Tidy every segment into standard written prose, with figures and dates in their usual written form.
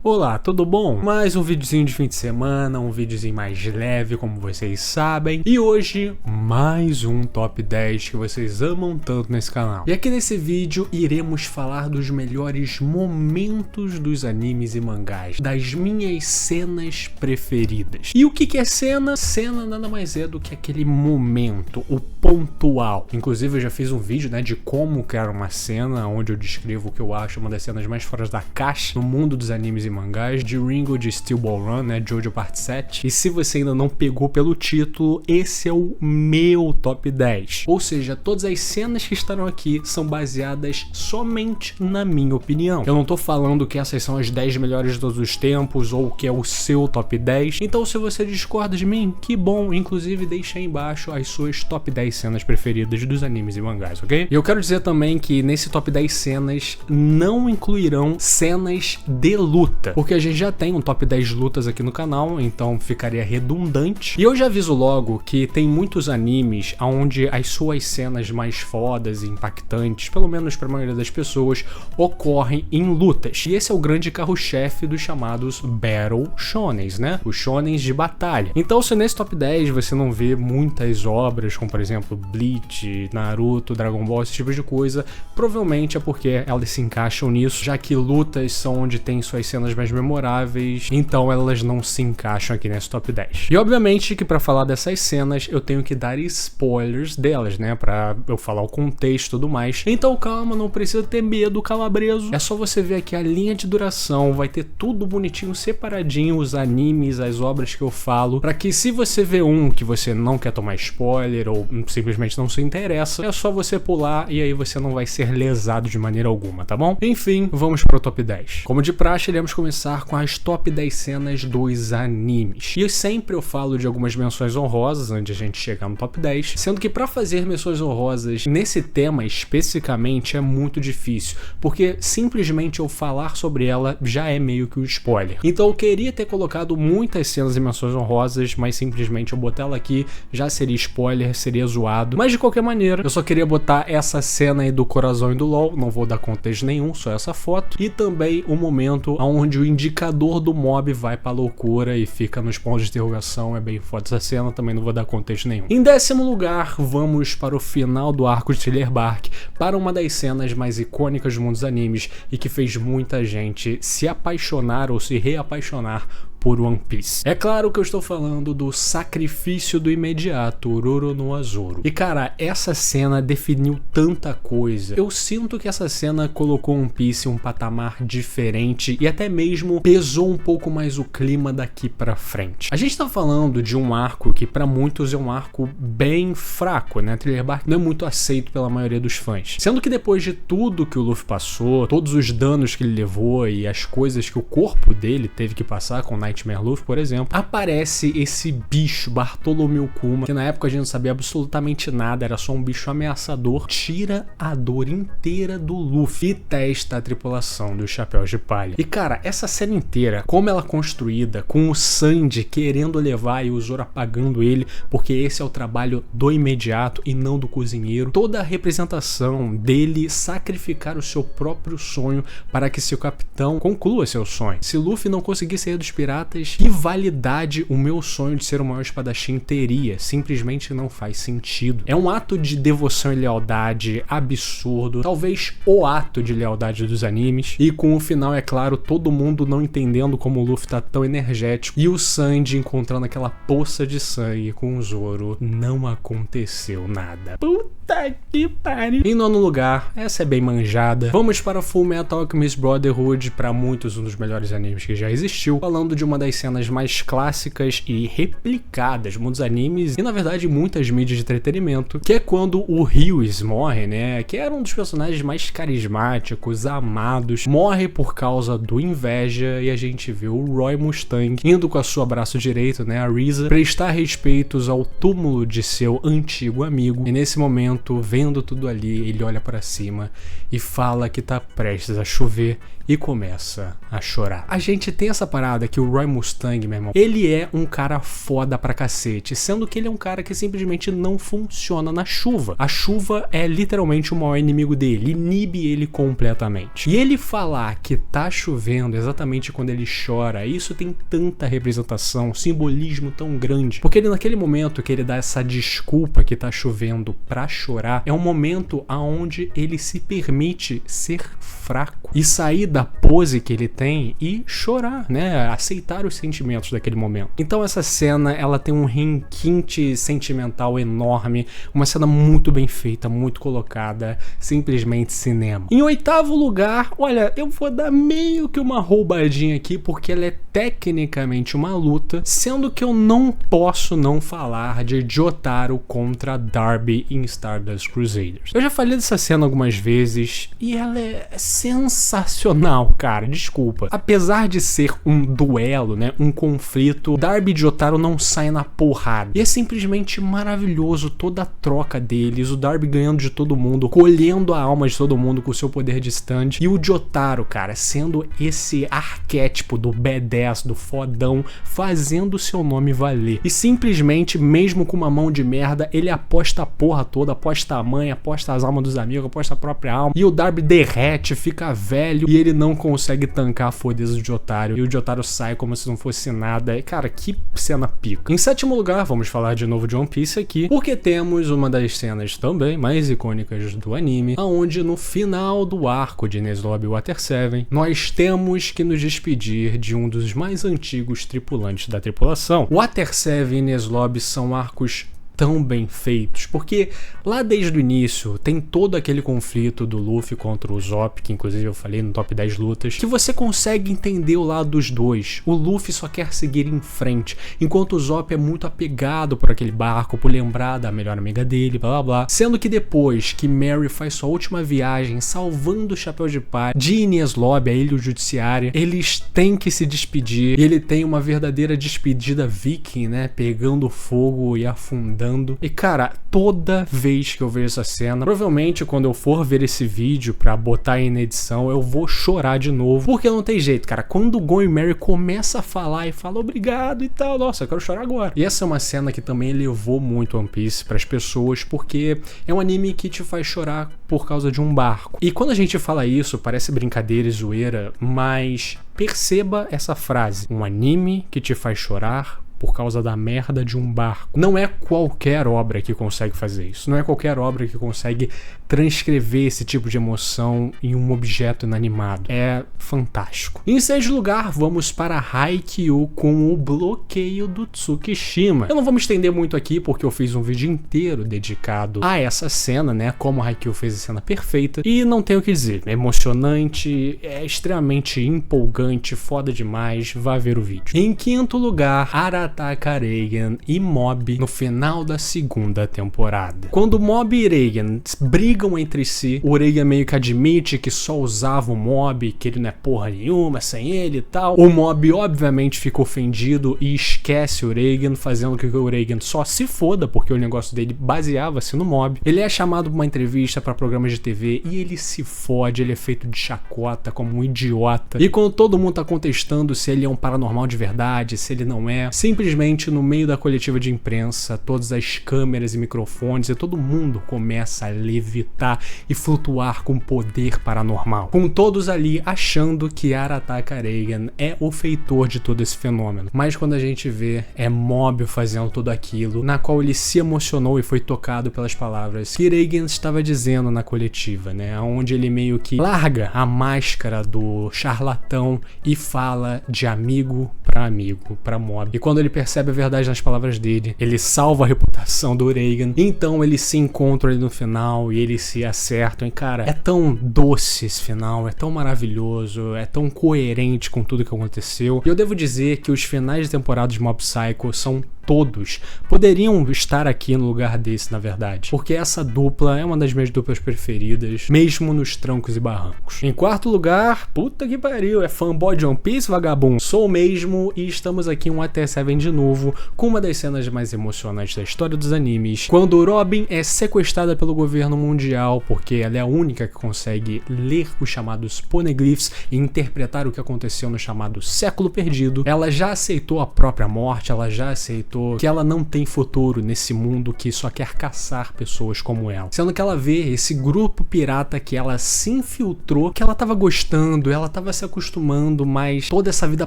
Olá, tudo bom? Mais um videozinho de fim de semana, um videozinho mais leve, como vocês sabem. E hoje, mais um top 10 que vocês amam tanto nesse canal. E aqui nesse vídeo, iremos falar dos melhores momentos dos animes e mangás, das minhas cenas preferidas. E o que é cena? Cena nada mais é do que aquele momento, o pontual. Inclusive eu já fiz um vídeo, de como criar uma cena, onde eu descrevo o que eu acho uma das cenas mais fora da caixa no mundo dos animes e mangás, de Ringo de Steel Ball Run, Jojo Parte 7. E se você ainda não pegou pelo título, esse é o meu top 10. Ou seja, todas as cenas que estarão aqui são baseadas somente na minha opinião. Eu não tô falando que essas são as 10 melhores de todos os tempos ou que é o seu top 10. Então se você discorda de mim, que bom. Inclusive deixa aí embaixo as suas top 10 cenas preferidas dos animes e mangás, ok? E eu quero dizer também que nesse top 10 cenas não incluirão cenas de luta, porque a gente já tem um top 10 lutas aqui no canal, então ficaria redundante. E eu já aviso logo que tem muitos animes onde as suas cenas mais fodas e impactantes, pelo menos para a maioria das pessoas, ocorrem em lutas. E esse é o grande carro-chefe dos chamados Battle Shonens, Os shonens de batalha. Então se nesse top 10 você não vê muitas obras, como por exemplo Bleach, Naruto, Dragon Ball, esse tipo de coisa, provavelmente é porque elas se encaixam nisso, já que lutas são onde tem suas cenas mais memoráveis, então elas não se encaixam aqui nesse top 10. E obviamente que para falar dessas cenas eu tenho que dar spoilers delas, para eu falar o contexto e tudo mais. Então calma, não precisa ter medo, calabreso. É só você ver aqui a linha de duração, vai ter tudo bonitinho, separadinho, os animes, as obras que eu falo, para que se você vê um que você não quer tomar spoiler ou simplesmente não se interessa, é só você pular e aí você não vai ser lesado de maneira alguma, tá bom? Enfim, vamos para o top 10. Como de praxe, iremos começar com as top 10 cenas dos animes. E sempre eu falo de algumas menções honrosas antes de a gente chegar no top 10, sendo que para fazer menções honrosas nesse tema especificamente é muito difícil, porque simplesmente eu falar sobre ela já é meio que um spoiler. Então eu queria ter colocado muitas cenas e menções honrosas, mas simplesmente eu botar ela aqui já seria spoiler, seria zoado. Mas de qualquer maneira, eu só queria botar essa cena aí do Corazon e do LOL, não vou dar contexto nenhum, só essa foto, e também o momento onde o indicador do mob vai pra loucura e fica nos pontos de interrogação. É bem foda essa cena, também não vou dar contexto nenhum. Em 10º lugar, vamos para o final do arco de Thriller Bark, para uma das cenas mais icônicas do mundo dos animes e que fez muita gente se apaixonar ou se reapaixonar por One Piece. É claro que eu estou falando do sacrifício do imediato, Ororo no Azoro. E cara, essa cena definiu tanta coisa. Eu sinto que essa cena colocou One Piece em um patamar diferente e até mesmo pesou um pouco mais o clima daqui pra frente. A gente tá falando de um arco que pra muitos é um arco bem fraco, Thriller Bark não é muito aceito pela maioria dos fãs. Sendo que depois de tudo que o Luffy passou, todos os danos que ele levou e as coisas que o corpo dele teve que passar com Nightmare Luffy, por exemplo, aparece esse bicho, Bartolomeu Kuma, que na época a gente não sabia absolutamente nada, era só um bicho ameaçador, tira a dor inteira do Luffy e testa a tripulação dos Chapéus de Palha. E cara, essa cena inteira, como ela é construída, com o Sandy querendo levar e o Zoro apagando ele, porque esse é o trabalho do imediato e não do cozinheiro, toda a representação dele sacrificar o seu próprio sonho para que seu capitão conclua seu sonho. Se Luffy não conseguir sair dos piratas, que validade o meu sonho de ser o maior espadachim teria? Simplesmente não faz sentido. É um ato de devoção e lealdade absurdo, talvez o ato de lealdade dos animes, e com o final, é claro, todo mundo não entendendo como o Luffy tá tão energético e o Sandy encontrando aquela poça de sangue com o Zoro, não aconteceu nada. Puta que pariu. Em 9º lugar, essa é bem manjada, vamos para Fullmetal Alchemist Brotherhood, para muitos um dos melhores animes que já existiu, falando de uma das cenas mais clássicas e replicadas muitos animes e na verdade muitas mídias de entretenimento, que é quando o Ryuis morre, que era um dos personagens mais carismáticos, amados, morre por causa do inveja e a gente vê o Roy Mustang indo com a sua braço direito, a Risa, prestar respeitos ao túmulo de seu antigo amigo e nesse momento, vendo tudo ali, ele olha para cima e fala que tá prestes a chover e começa a chorar. A gente tem essa parada que o Roy Mustang, meu irmão, ele é um cara foda pra cacete, sendo que ele é um cara que simplesmente não funciona na chuva. A chuva é literalmente o maior inimigo dele, inibe ele completamente. E ele falar que tá chovendo exatamente quando ele chora, isso tem tanta representação, simbolismo tão grande, porque ele naquele momento que ele dá essa desculpa que tá chovendo pra chorar, é um momento aonde ele se permite ser fraco e sair da pose que ele tem e chorar, né, aceitar os sentimentos daquele momento. Então essa cena, ela tem um requinte sentimental enorme, uma cena muito bem feita, muito colocada, simplesmente cinema. Em oitavo lugar, olha, eu vou dar meio que uma roubadinha aqui, porque ela é tecnicamente uma luta, sendo que eu não posso não falar de Jotaro contra Darby em Stardust Crusaders. Eu já falei dessa cena algumas vezes e ela é sensacional, cara, desculpa. Apesar de ser um duelo, né, um conflito, Darby e Jotaro não saem na porrada. E é simplesmente maravilhoso toda a troca deles, o Darby ganhando de todo mundo, colhendo a alma de todo mundo com o seu poder de stand, e o Jotaro, cara, sendo esse arquétipo do badass, do fodão, fazendo o seu nome valer. E simplesmente, mesmo com uma mão de merda, ele aposta a porra toda, aposta a mãe, aposta as almas dos amigos, aposta a própria alma, e o Darby derrete, fica velho, e ele não consegue tancar a fodeza do Jotaro, e o Jotaro sai como se não fosse nada. E, cara, que cena pica. Em sétimo lugar, vamos falar de novo de One Piece aqui, porque temos uma das cenas também mais icônicas do anime, aonde no final do arco de Enies Lobby Water 7, nós temos que nos despedir de um dos mais antigos tripulantes da tripulação. Water 7 e Enies Lobby são arcos tão bem feitos, porque lá desde o início tem todo aquele conflito do Luffy contra o Usopp, que inclusive eu falei no top 10 lutas, que você consegue entender o lado dos dois. O Luffy só quer seguir em frente, enquanto o Usopp é muito apegado por aquele barco, por lembrar da melhor amiga dele, blá blá blá. Sendo que depois que Mary faz sua última viagem salvando o Chapéu de Palha de Enies Lobby, a ilha judiciária, eles têm que se despedir, e ele tem uma verdadeira despedida viking, né, pegando fogo e afundando. E cara, toda vez que eu vejo essa cena, provavelmente quando eu for ver esse vídeo pra botar aí na edição, eu vou chorar de novo, porque não tem jeito, cara. Quando o Gon e Mary começa a falar e fala obrigado e tal, nossa, eu quero chorar agora. E essa é uma cena que também elevou muito One Piece pras pessoas, porque é um anime que te faz chorar por causa de um barco. E quando a gente fala isso, parece brincadeira e zoeira, mas perceba essa frase: um anime que te faz chorar por causa da merda de um barco. Não é qualquer obra que consegue fazer isso. Não é qualquer obra que consegue transcrever esse tipo de emoção em um objeto inanimado. É fantástico. Em sexto lugar, vamos para Haikyuu com o bloqueio do Tsukishima. Eu não vou me estender muito aqui, porque eu fiz um vídeo inteiro dedicado a essa cena, né? Como Haikyuu fez a cena perfeita. E não tenho o que dizer. É emocionante, é extremamente empolgante, foda demais. Vá ver o vídeo. Em quinto lugar, Arataka Reigen e Mob no final da segunda temporada. Quando Mob e Reigen brigam entre si, o Reigen meio que admite que só usava o Mob, que ele não é porra nenhuma sem ele e tal. O Mob obviamente fica ofendido e esquece o Reigen, fazendo com que o Reigen só se foda, porque o negócio dele baseava-se no Mob. Ele é chamado pra uma entrevista pra programas de TV e ele se fode, ele é feito de chacota como um idiota. E quando todo mundo tá contestando se ele é um paranormal de verdade, se ele não é, simplesmente no meio da coletiva de imprensa, todas as câmeras e microfones e todo mundo começa a levitar e flutuar com poder paranormal, com todos ali achando que Arataka Reigen é o feitor de todo esse fenômeno. Mas quando a gente vê, é Mob fazendo tudo aquilo, na qual ele se emocionou e foi tocado pelas palavras que Reigen estava dizendo na coletiva, né, onde ele meio que larga a máscara do charlatão e fala de amigo pra Mob. E quando ele percebe a verdade nas palavras dele, ele salva a reputação do Reigen. Então eles se encontram ali no final e eles se acertam. E cara, é tão doce esse final, é tão maravilhoso, é tão coerente com tudo que aconteceu. E eu devo dizer que os finais de temporada de Mob Psycho são todos, poderiam estar aqui no lugar desse, na verdade, porque essa dupla é uma das minhas duplas preferidas, mesmo nos trancos e barrancos. Em quarto lugar, puta que pariu, é fanboy de One Piece, vagabundo? Sou mesmo, mesmo, e estamos aqui em um AT7 de novo, com uma das cenas mais emocionantes da história dos animes, quando Robin é sequestrada pelo governo mundial, porque ela é a única que consegue ler os chamados poneglyphs e interpretar o que aconteceu no chamado século perdido. Ela já aceitou a própria morte, ela já aceitou que ela não tem futuro nesse mundo que só quer caçar pessoas como ela. Sendo que ela vê esse grupo pirata que ela se infiltrou, que ela tava gostando, ela tava se acostumando, mas toda essa vida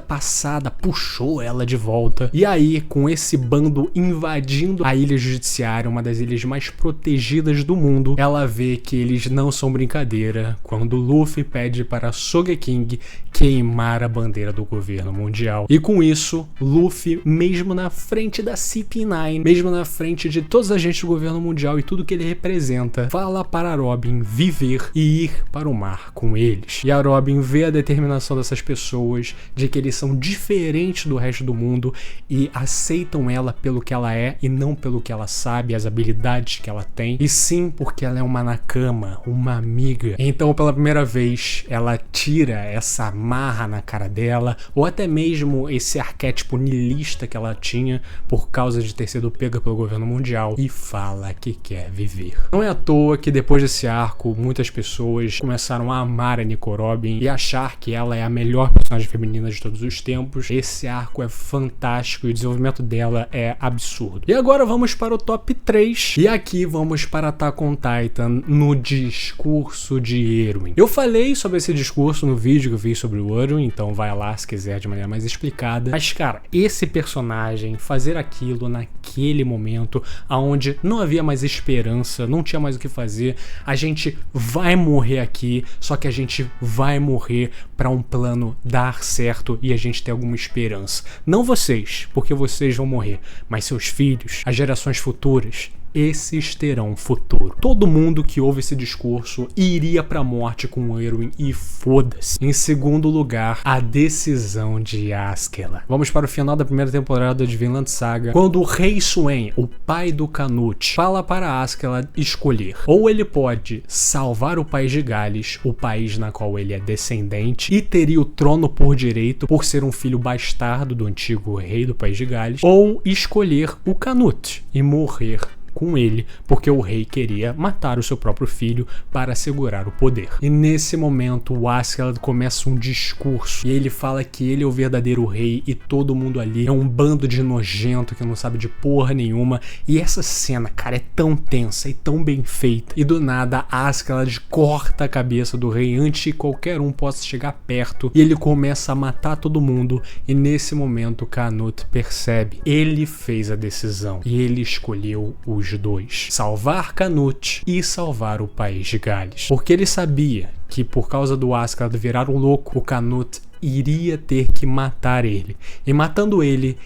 passada puxou ela de volta. E aí, com esse bando invadindo a ilha judiciária, uma das ilhas mais protegidas do mundo, ela vê que eles não são brincadeira quando Luffy pede para Sogeking queimar a bandeira do governo mundial. E com isso, Luffy, mesmo na frente da CP9, mesmo na frente de todos os agentes do governo mundial e tudo que ele representa, fala para Robin viver e ir para o mar com eles. E a Robin vê a determinação dessas pessoas, de que eles são diferentes do resto do mundo e aceitam ela pelo que ela é e não pelo que ela sabe, as habilidades que ela tem, e sim porque ela é uma nakama, uma amiga. Então, pela primeira vez, ela tira essa marra na cara dela, ou até mesmo esse arquétipo niilista que ela tinha por causa de ter sido pega pelo governo mundial, e fala que quer viver. Não é à toa que depois desse arco, muitas pessoas começaram a amar a Nico Robin e achar que ela é a melhor personagem feminina de todos os tempos. Esse arco é fantástico e o desenvolvimento dela é absurdo. E agora vamos para o top 3, e aqui vamos para Attack on Titan no discurso de Erwin. Eu falei sobre esse discurso no vídeo que eu fiz sobre o Erwin, então vai lá se quiser de maneira mais explicada. Mas cara, esse personagem fazer aquilo naquele momento onde não havia mais esperança, não tinha mais o que fazer, a gente vai morrer aqui, só que a gente vai morrer para um plano dar certo e a gente ter alguma esperança. Não vocês, porque vocês vão morrer, mas seus filhos, as gerações futuras, esses terão futuro. Todo mundo que ouve esse discurso iria pra morte com o Erwin e foda-se. Em segundo lugar, a decisão de Askeladd. Vamos para o final da primeira temporada de Vinland Saga, quando o rei Swain, o pai do Canute, fala para Askeladd escolher. Ou ele pode salvar o país de Gales, o país na qual ele é descendente, e teria o trono por direito por ser um filho bastardo do antigo rei do país de Gales, ou escolher o Canute e morrer com ele, porque o rei queria matar o seu próprio filho para assegurar o poder. E nesse momento o Askeladd começa um discurso e ele fala que ele é o verdadeiro rei e todo mundo ali é um bando de nojento que não sabe de porra nenhuma. E essa cena, cara, é tão tensa e tão bem feita, e do nada Askeladd corta a cabeça do rei antes que qualquer um possa chegar perto, e ele começa a matar todo mundo. E nesse momento Canute percebe, ele fez a decisão e ele escolheu os dois, salvar Canute e salvar o país de Gales, porque ele sabia que por causa do Askeladd virar um louco, o Canute iria ter que matar ele, e matando ele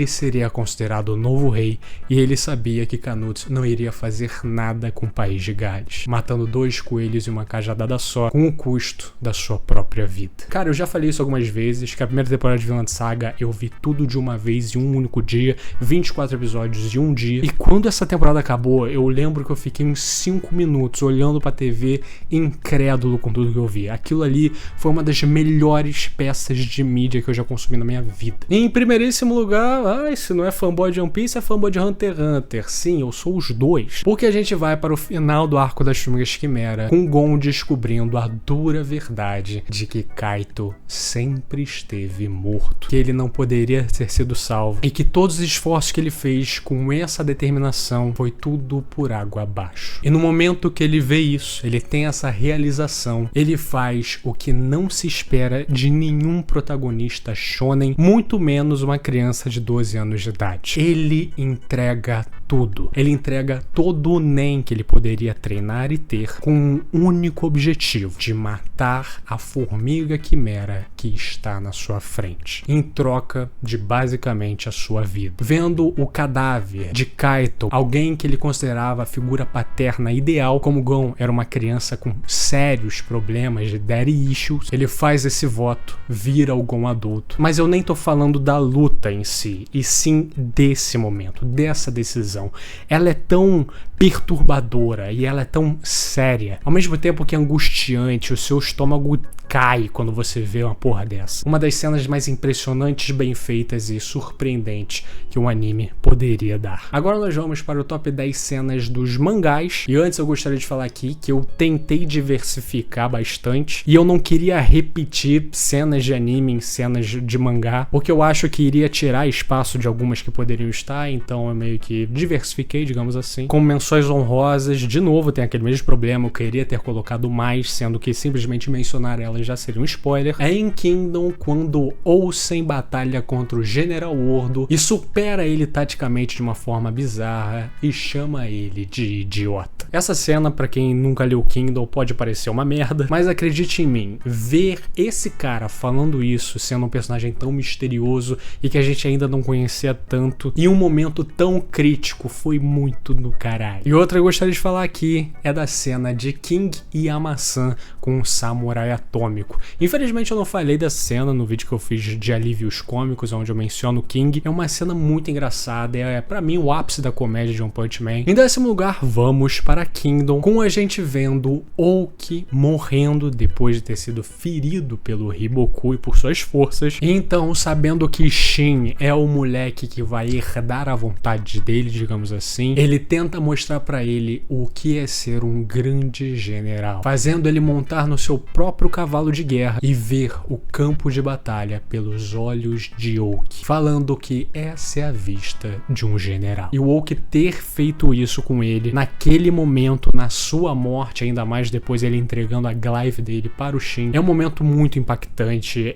seria considerado o novo rei, e ele sabia que Canute não iria fazer nada com o país de Gales, matando 2 coelhos em uma cajadada só, com o custo da sua própria vida. Cara, eu já falei isso algumas vezes, que a primeira temporada de Vinland Saga eu vi tudo de uma vez em um único dia, 24 episódios em um dia, e quando essa temporada acabou, eu lembro que eu fiquei uns 5 minutos olhando pra TV, incrédulo com tudo que eu vi. Aquilo ali foi uma das melhores peças de mídia que eu já consumi na minha vida. E em primeiríssimo lugar, se não é fanboy de One Piece, é fanboy de Hunter x Hunter. Sim, eu sou os dois. Porque a gente vai para o final do arco das Formigas Quimera, com Gon descobrindo a dura verdade de que Kaito sempre esteve morto, que ele não poderia ter sido salvo, e que todos os esforços que ele fez com essa determinação foi tudo por água abaixo. E no momento que ele vê isso, ele tem essa realização, ele faz o que não se espera de nenhum protagonista shonen, muito menos uma criança de 12 anos de idade. Ele entrega tudo. Ele entrega todo o Nen que ele poderia treinar e ter, com um único objetivo: de matar a formiga quimera que está na sua frente, em troca de basicamente a sua vida. Vendo o cadáver de Kaito, alguém que ele considerava a figura paterna ideal, como Gon era uma criança com sérios problemas de daddy issues, ele faz esse voto, vira o Gon adulto. Mas eu nem tô falando da luta em si, si, e sim desse momento, dessa decisão. Ela é tão perturbadora e ela é tão séria, ao mesmo tempo que é angustiante, o seu estômago cai quando você vê uma porra dessa. Uma das cenas mais impressionantes, bem feitas e surpreendentes que um anime poderia dar. Agora nós vamos para o top 10 cenas dos mangás, e antes eu gostaria de falar aqui que eu tentei diversificar bastante, e eu não queria repetir cenas de anime em cenas de mangá, porque eu acho que iria tirar espaço de algumas que poderiam estar, então eu meio que diversifiquei, digamos assim. Com menções honrosas, de novo tem aquele mesmo problema, eu queria ter colocado mais, sendo que simplesmente mencionar elas já seria um spoiler. É em Kingdom quando Ousen batalha contra o General Ordo e supera ele taticamente de uma forma bizarra e chama ele de idiota. Essa cena, pra quem nunca leu Kingdom, pode parecer uma merda, mas acredite em mim, ver esse cara falando isso, sendo um personagem tão misterioso e que a gente ainda não conhecia tanto, em um momento tão crítico, foi muito do caralho. E outra que eu gostaria de falar aqui é da cena de King e a maçã com um samurai atômico. Infelizmente eu não falei dessa cena no vídeo que eu fiz de alívios cômicos, onde eu menciono King. É uma cena muito engraçada, é pra mim o ápice da comédia de One Punch Man. Em 10º lugar, vamos para Kingdom, com a gente vendo Oki morrendo depois de ter sido ferido pelo Hiboku e por suas forças. E então, sabendo que Shin é o moleque que vai herdar a vontade dele, digamos assim, ele tenta mostrar pra ele o que é ser um grande general, fazendo ele montar no seu próprio cavalo de guerra e ver o campo de batalha pelos olhos de Oki, falando que essa é a vista de um general. E o Oki ter feito isso com ele naquele momento, na sua morte, ainda mais depois ele entregando a glaive dele para o Shin, é um momento muito impactante,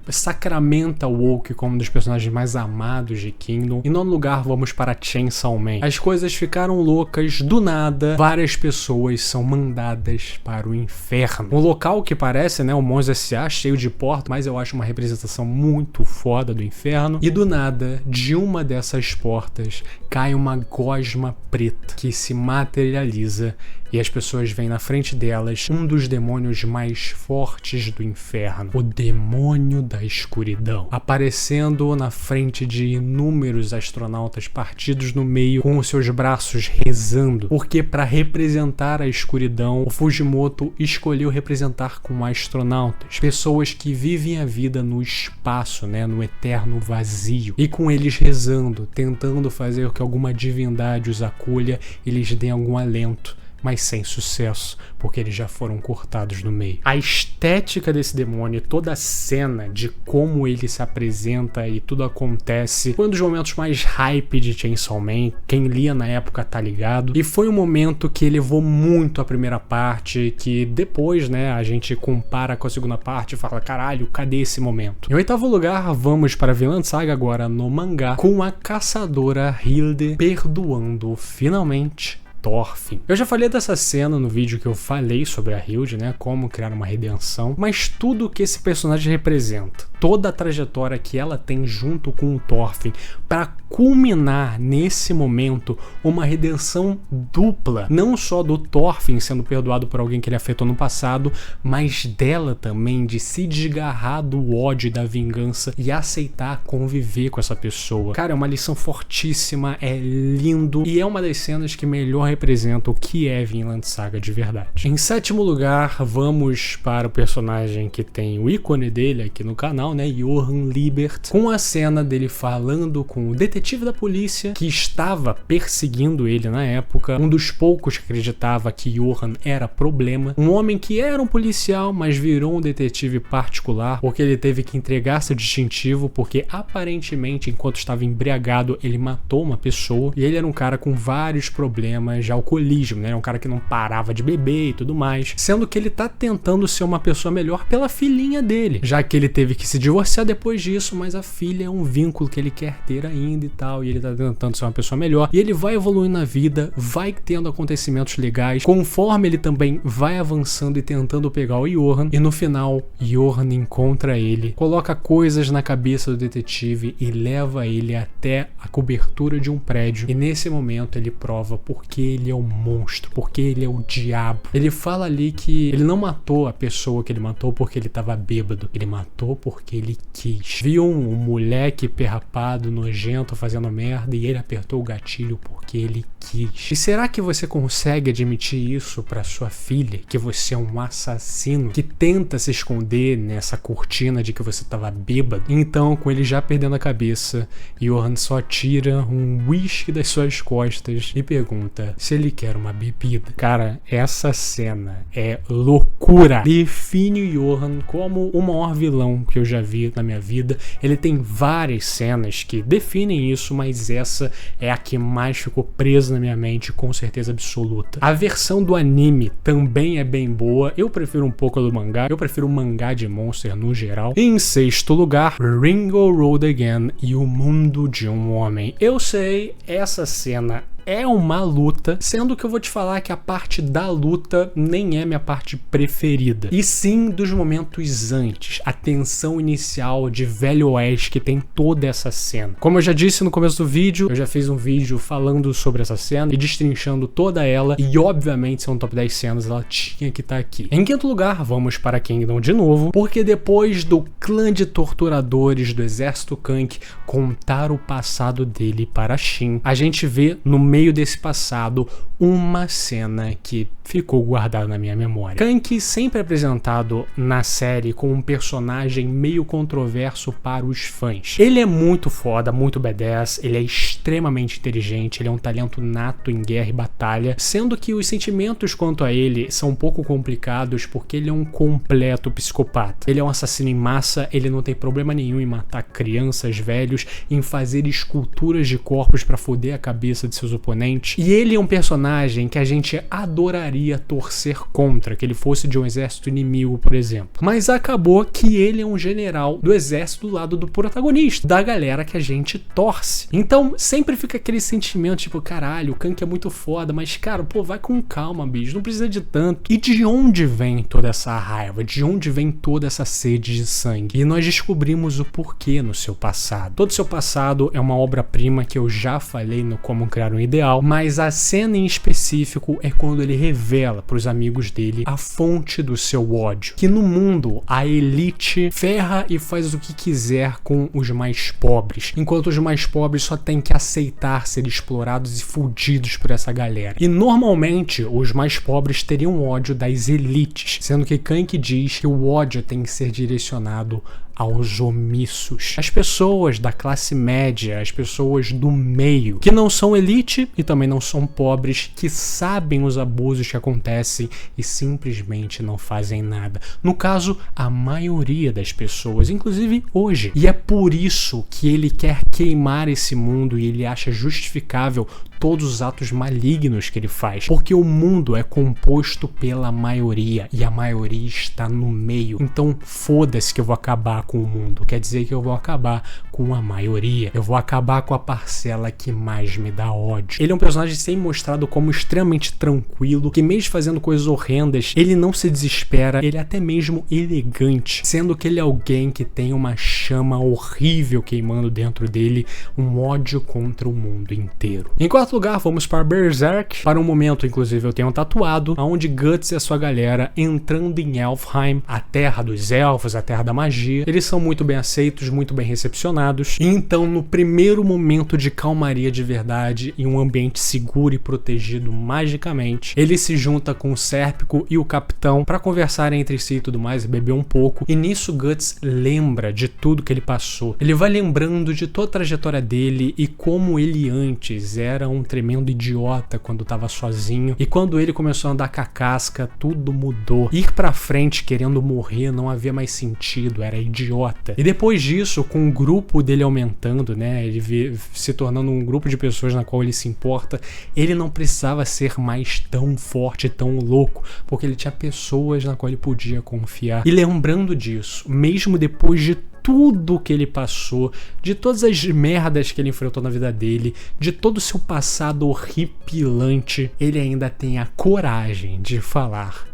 sacramenta o Oki como um dos personagens mais amados de Kingdom. Em nono lugar, vamos para Chainsaw Man. As coisas ficaram loucas, do nada, várias pessoas são mandadas para o inferno. Um local que parece, né, o Monstros S.A. cheio de portas, mas eu acho uma representação muito foda do inferno. E do nada, de uma dessas portas, cai uma gosma preta que se materializa e as pessoas veem na frente delas um dos demônios mais fortes do inferno, o demônio da escuridão, aparecendo na frente de inúmeros astronautas partidos no meio, com os seus braços rezando, porque para representar a escuridão, o Fujimoto escolheu representar com astronautas, pessoas que vivem a vida no espaço, né, no eterno vazio, e com eles rezando, tentando fazer com que alguma divindade os acolha e lhes dê algum alento, mas sem sucesso, porque eles já foram cortados no meio. A estética desse demônio, toda a cena de como ele se apresenta e tudo acontece, foi um dos momentos mais hype de Chainsaw Man, quem lia na época tá ligado, e foi um momento que elevou muito a primeira parte, que depois, né, a gente compara com a segunda parte e fala, caralho, cadê esse momento? Em 8º lugar, vamos para Vinland Saga agora no mangá, com a caçadora Hilde perdoando finalmente Thorfinn. Eu já falei dessa cena no vídeo que eu falei sobre a Hilde, né, como criar uma redenção, mas tudo que esse personagem representa, toda a trajetória que ela tem junto com o Thorfinn, para culminar nesse momento uma redenção dupla, não só do Thorfinn sendo perdoado por alguém que ele afetou no passado, mas dela também de se desgarrar do ódio e da vingança e aceitar conviver com essa pessoa. Cara, é uma lição fortíssima, é lindo e é uma das cenas que melhor representa o que é Vinland Saga de verdade. Em 7º lugar, vamos para o personagem que tem o ícone dele aqui no canal, né, Johan Liebert, com a cena dele falando com o detetive da polícia que estava perseguindo ele na época, um dos poucos que acreditava que Johan era problema, um homem que era um policial, mas virou um detetive particular, porque ele teve que entregar seu distintivo, porque aparentemente, enquanto estava embriagado, ele matou uma pessoa, e ele era um cara com vários problemas de alcoolismo, né? Um cara que não parava de beber e tudo mais, sendo que ele tá tentando ser uma pessoa melhor pela filhinha dele, já que ele teve que se divorciar depois disso, mas a filha é um vínculo que ele quer ter ainda e tal, e ele tá tentando ser uma pessoa melhor, e ele vai evoluindo na vida, vai tendo acontecimentos legais, conforme ele também vai avançando e tentando pegar o Johan, e no final, Johan encontra ele, coloca coisas na cabeça do detetive e leva ele até a cobertura de um prédio, e nesse momento ele prova porque ele é o monstro, porque ele é o diabo. Ele fala ali que ele não matou a pessoa que ele matou porque ele tava bêbado, ele matou porque ele quis. Viu um moleque perrapado, nojento, fazendo merda, e ele apertou o gatilho porque ele quis. E será que você consegue admitir isso pra sua filha? Que você é um assassino que tenta se esconder nessa cortina de que você tava bêbado? Então, com ele já perdendo a cabeça, Johan só tira um whisky das suas costas e pergunta se ele quer uma bebida. Cara, essa cena é loucura. Define o Johan como o maior vilão que eu já vi na minha vida. Ele tem várias cenas que definem isso, mas essa é a que mais ficou presa na minha mente, com certeza absoluta. A versão do anime também é bem boa. Eu prefiro um pouco do mangá. Eu prefiro o mangá de Monster no geral. Em sexto lugar, Ringo Road Again e o Mundo de um Homem. Eu sei, essa cena é uma luta, sendo que eu vou te falar que a parte da luta nem é minha parte preferida, e sim dos momentos antes, a tensão inicial de Velho Oeste que tem toda essa cena. Como eu já disse no começo do vídeo, eu já fiz um vídeo falando sobre essa cena e destrinchando toda ela, e obviamente se é um top 10 cenas, ela tinha que estar aqui. Em quinto lugar, vamos para Kingdom de novo, porque depois do clã de torturadores do exército Kank contar o passado dele para Shin, a gente vê no meio desse passado uma cena que ficou guardada na minha memória. Kank sempre apresentado na série como um personagem meio controverso para os fãs. Ele é muito foda, muito badass, ele é extremamente inteligente, ele é um talento nato em guerra e batalha, sendo que os sentimentos quanto a ele são um pouco complicados porque ele é um completo psicopata. Ele é um assassino em massa, ele não tem problema nenhum em matar crianças, velhos, em fazer esculturas de corpos para foder a cabeça de seus oponentes. E ele é um personagem que a gente adoraria torcer contra, que ele fosse de um exército inimigo, por exemplo. Mas acabou que ele é um general do exército do lado do protagonista, da galera que a gente torce. Então sempre fica aquele sentimento tipo, caralho, o Kank é muito foda, mas cara, pô, vai com calma, bicho, não precisa de tanto. E de onde vem toda essa raiva? De onde vem toda essa sede de sangue? E nós descobrimos o porquê no seu passado. Todo o seu passado é uma obra-prima que eu já falei no Como Criar um Ideal, mas a cena em específico é quando ele revela para os amigos dele a fonte do seu ódio. Que no mundo a elite ferra e faz o que quiser com os mais pobres, enquanto os mais pobres só têm que aceitar ser explorados e fudidos por essa galera. E normalmente os mais pobres teriam ódio das elites, sendo que Kank diz que o ódio tem que ser direcionado aos omissos, as pessoas da classe média, as pessoas do meio, que não são elite e também não são pobres, que sabem os abusos que acontecem e simplesmente não fazem nada. No caso, a maioria das pessoas, inclusive hoje. E é por isso que ele quer queimar esse mundo e ele acha justificável todos os atos malignos que ele faz, porque o mundo é composto pela maioria e a maioria está no meio. Então foda-se que eu vou acabar com o mundo, quer dizer que eu vou acabar com a maioria, eu vou acabar com a parcela que mais me dá ódio. Ele é um personagem sempre mostrado como extremamente tranquilo, que mesmo fazendo coisas horrendas, ele não se desespera, ele é até mesmo elegante, sendo que ele é alguém que tem uma chama horrível queimando dentro dele, um ódio contra o mundo inteiro. Em quarto lugar, vamos para Berserk, para um momento, inclusive, eu tenho tatuado, onde Guts e a sua galera entrando em Elfheim, a terra dos elfos, a terra da magia. Eles são muito bem aceitos, muito bem recepcionados, e então, no primeiro momento de calmaria de verdade, em um ambiente seguro e protegido magicamente, ele se junta com o Sérpico e o Capitão para conversarem entre si e tudo mais, e beber um pouco, e nisso Guts lembra de tudo que ele passou. Ele vai lembrando de toda a trajetória dele e como ele antes era um tremendo idiota quando tava sozinho, e quando ele começou a andar com a casca, tudo mudou. Ir pra frente querendo morrer não havia mais sentido, era idiota. E depois disso, com o grupo dele aumentando, né, ele se tornando um grupo de pessoas na qual ele se importa, ele não precisava ser mais tão forte, tão louco, porque ele tinha pessoas na qual ele podia confiar. E lembrando disso, mesmo depois de tudo que ele passou, de todas as merdas que ele enfrentou na vida dele, de todo o seu passado horripilante, ele ainda tem a coragem de falar: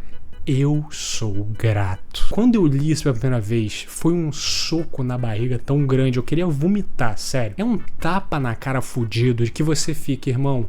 eu sou grato. Quando eu li isso pela primeira vez, foi um soco na barriga tão grande, eu queria vomitar, sério. É um tapa na cara fudido de que você fica, irmão,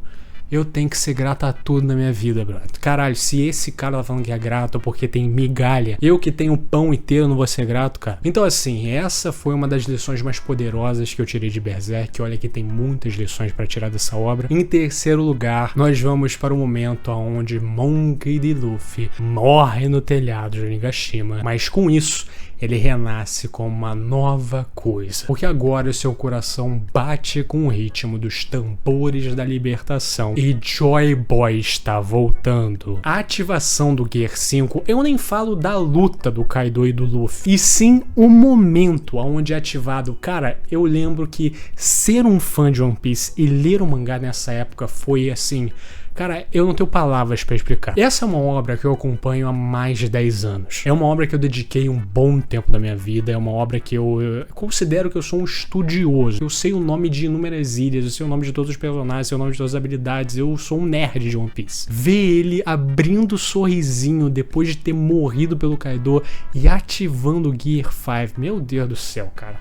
eu tenho que ser grato a tudo na minha vida, brother. Caralho, se esse cara tá falando que é grato porque tem migalha, eu que tenho pão inteiro não vou ser grato, cara. Então assim, essa foi uma das lições mais poderosas que eu tirei de Berserk. Olha que tem muitas lições pra tirar dessa obra. Em terceiro lugar, nós vamos para o momento onde Monkey D. Luffy morre no telhado de Onigashima. Mas com isso, ele renasce com uma nova coisa. Porque agora o seu coração bate com o ritmo dos tambores da libertação. E Joy Boy está voltando. A ativação do Gear 5, eu nem falo da luta do Kaido e do Luffy, e sim o momento onde é ativado. Cara, eu lembro que ser um fã de One Piece e ler o mangá nessa época foi assim... Cara, eu não tenho palavras pra explicar. Essa é uma obra que eu acompanho há mais de 10 anos. É uma obra que eu dediquei um bom tempo da minha vida. É uma obra que eu considero que eu sou um estudioso. Eu sei o nome de inúmeras ilhas, eu sei o nome de todos os personagens, eu sei o nome de todas as habilidades. Eu sou um nerd de One Piece. Ver ele abrindo o sorrisinho depois de ter morrido pelo Kaido e ativando o Gear 5. Meu Deus do céu, cara.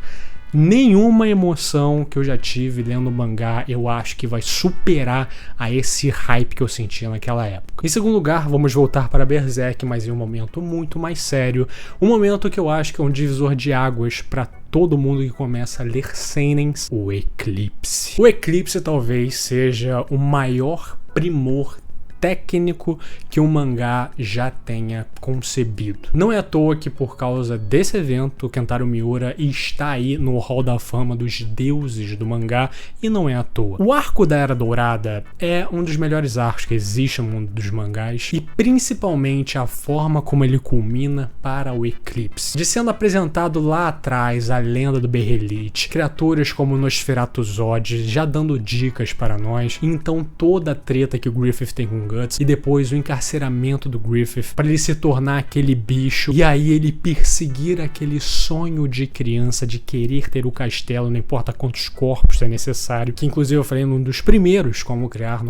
Nenhuma emoção que eu já tive lendo o mangá eu acho que vai superar a esse hype que eu sentia naquela época. Em segundo lugar, vamos voltar para Berserk, mas em um momento muito mais sério, um momento que eu acho que é um divisor de águas para todo mundo que começa a ler seinens, o Eclipse. O Eclipse talvez seja o maior primor técnico que um mangá já tenha concebido. Não é à toa que por causa desse evento, o Kentaro Miura está aí no Hall da Fama dos deuses do mangá, e não é à toa. O arco da Era Dourada é um dos melhores arcos que existe no mundo dos mangás, e principalmente a forma como ele culmina para o Eclipse. De sendo apresentado lá atrás a lenda do Berrelite, criaturas como Nosferatu Zod já dando dicas para nós, então toda a treta que o Griffith tem com Guts, e depois o encarceramento do Griffith para ele se tornar aquele bicho, e aí ele perseguir aquele sonho de criança de querer ter o castelo, não importa quantos corpos é necessário, que inclusive eu falei num dos primeiros como criar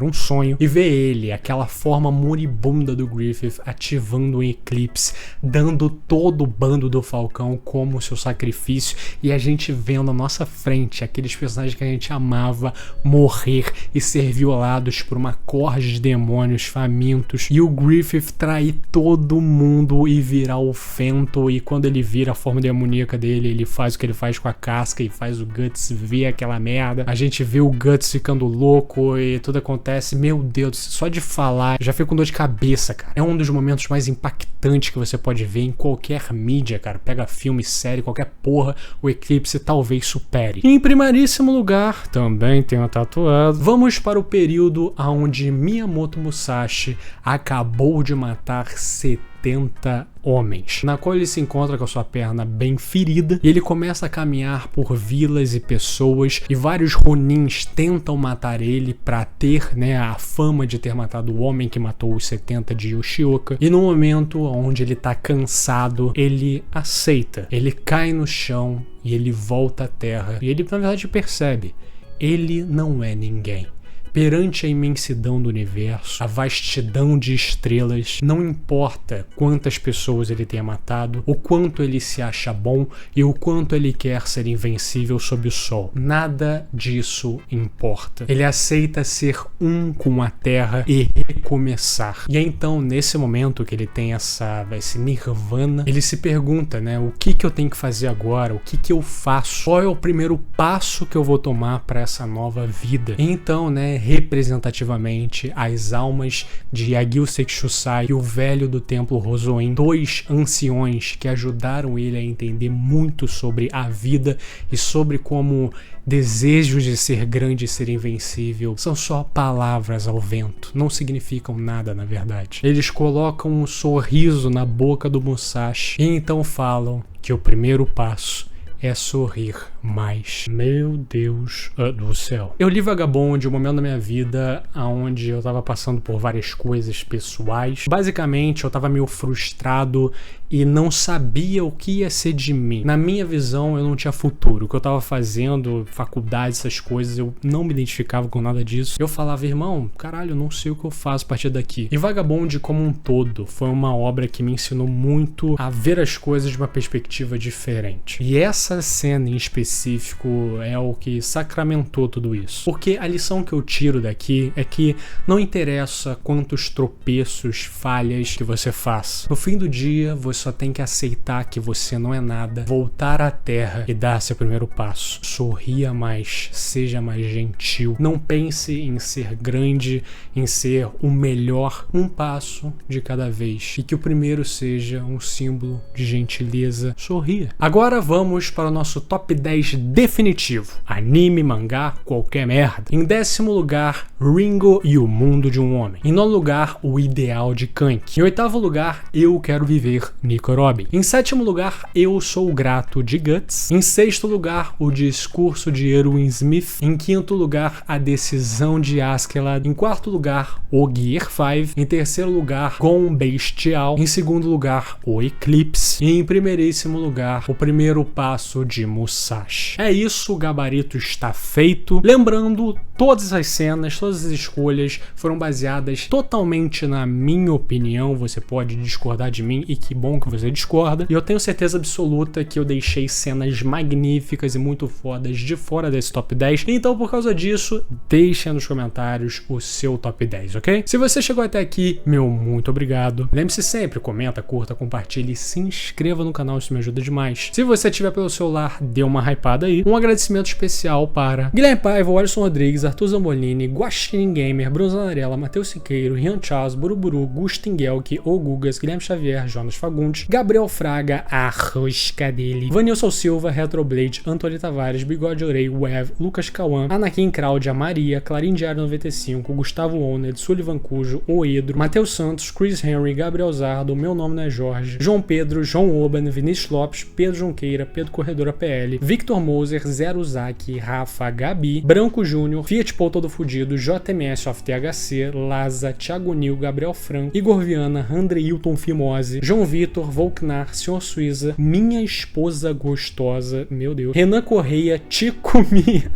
um sonho, e ver ele, aquela forma moribunda do Griffith ativando o Eclipse, dando todo o bando do Falcão como seu sacrifício, e a gente vendo à nossa frente aqueles personagens que a gente amava morrer e ser violados por uma corda de demônios famintos, e o Griffith trair todo mundo e virar o Fento, e quando ele vira a forma demoníaca dele, ele faz o que ele faz com a casca e faz o Guts ver aquela merda. A gente vê o Guts ficando louco e tudo acontece. Meu Deus, só de falar já fico com dor de cabeça, cara. É um dos momentos mais impactantes que você pode ver em qualquer mídia, cara. Pega filme, série, qualquer porra, o Eclipse talvez supere. E em primeiríssimo lugar, também tenho tatuado, vamos para o período onde Miyamoto Musashi acabou de matar 70 homens, na qual ele se encontra com a sua perna bem ferida, e ele começa a caminhar por vilas e pessoas, e vários Ronins tentam matar ele para ter, né, a fama de ter matado o homem que matou os 70 de Yoshioka, e no momento onde ele tá cansado, ele aceita, ele cai no chão e ele volta à terra, e ele na verdade percebe, ele não é ninguém. Perante a imensidão do universo, a vastidão de estrelas, não importa quantas pessoas ele tenha matado, o quanto ele se acha bom e o quanto ele quer ser invencível sob o sol. Nada disso importa. Ele aceita ser um com a terra e recomeçar. E é então, nesse momento que ele tem esse nirvana, ele se pergunta, né, o que eu tenho que fazer agora? O que eu faço? Qual é o primeiro passo que eu vou tomar para essa nova vida? E então, né, representativamente as almas de Yagyu Sekishusai e o velho do templo Rosoin, dois anciões que ajudaram ele a entender muito sobre a vida e sobre como desejos de ser grande e ser invencível são só palavras ao vento, não significam nada na verdade. Eles colocam um sorriso na boca do Musashi e então falam que o primeiro passo é sorrir mais. Meu Deus do céu. Eu li Vagabond, um momento da minha vida onde eu tava passando por várias coisas pessoais. Basicamente, eu tava meio frustrado e não sabia o que ia ser de mim. Na minha visão, eu não tinha futuro. O que eu tava fazendo, faculdade, essas coisas, eu não me identificava com nada disso. Eu falava, irmão, caralho, eu não sei o que eu faço a partir daqui. E Vagabond, como um todo, foi uma obra que me ensinou muito a ver as coisas de uma perspectiva diferente. E essa cena em específico é o que sacramentou tudo isso. Porque a lição que eu tiro daqui é que não interessa quantos tropeços, falhas que você faz. No fim do dia, você só tem que aceitar que você não é nada, voltar à terra e dar seu primeiro passo. Sorria mais, seja mais gentil. Não pense em ser grande, em ser o melhor, um passo de cada vez. E que o primeiro seja um símbolo de gentileza. Sorria. Agora vamos para o nosso top 10 definitivo. Anime, mangá, qualquer merda. Em 10º lugar, Ringo e o Mundo de um Homem. Em 9º lugar, O Ideal de Kank. Em 8º lugar, Eu Quero Viver, Nico Robin. Em 7º lugar, Eu Sou Grato, de Guts. Em 6º lugar, O Discurso de Erwin Smith. Em 5º lugar, A Decisão de Askeladd. Em 4º lugar, O Gear 5. Em 3º lugar, Gon Bestial. Em 2º lugar, O Eclipse. E em 1º lugar, O Primeiro Passo de Musashi. É isso, o gabarito está feito. Lembrando, todas as cenas, todas as escolhas foram baseadas totalmente na minha opinião. Você pode discordar de mim e que bom que você discorda. E eu tenho certeza absoluta que eu deixei cenas magníficas e muito fodas de fora desse top 10. Então, por causa disso, deixa nos comentários o seu top 10, ok? Se você chegou até aqui, meu muito obrigado. Lembre-se sempre, comenta, curta, compartilhe e se inscreva no canal, isso me ajuda demais. Se você estiver pelo celular, dê uma hypada aí. Um agradecimento especial para Guilherme Paiva, Alisson Rodrigues, Arthur Zambolini, Guaxinim Gamer, Bruno Zanarella, Matheus Siqueiro, Rian Charles, Buruburu, Gustin Gelk, O Gugas, Guilherme Xavier, Jonas Fagundes, Gabriel Fraga, Arrosca dele, Vanilson Silva, Retroblade, Antônio Tavares, Bigode Orei, Wev, Lucas Cauã, Anakin Cláudia, Maria, Clarim Diário 95, Gustavo Oned, Sullivan Cujo, Oedro, Matheus Santos, Chris Henry, Gabriel Zardo, Meu Nome Não é Jorge, João Pedro, João Oban, Vinícius Lopes, Pedro Junqueira, Pedro Corredora PL, Victor Moser, Zero Zaki, Rafa, Gabi, Branco Júnior, Fiat Paul Todo Fudido, JMS of THC, Laza, Thiago Nil, Gabriel Franco, Igor Viana, Andreilton Fimose, João Vitor, Volknar, Senhor Suíza, Minha Esposa Gostosa, meu Deus, Renan Correia, Tico Mia.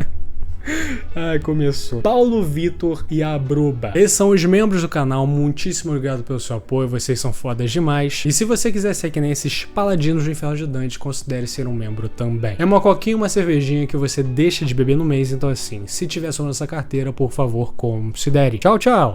Ai, começou. Paulo Vitor e a Bruba. Esses são os membros do canal. Muitíssimo obrigado pelo seu apoio. Vocês são fodas demais. E se você quiser ser que nem esses paladinos do Inferno de Dante, considere ser um membro também. É uma coquinha e uma cervejinha que você deixa de beber no mês. Então assim, se tiver só nessa carteira, por favor, considere. Tchau, tchau.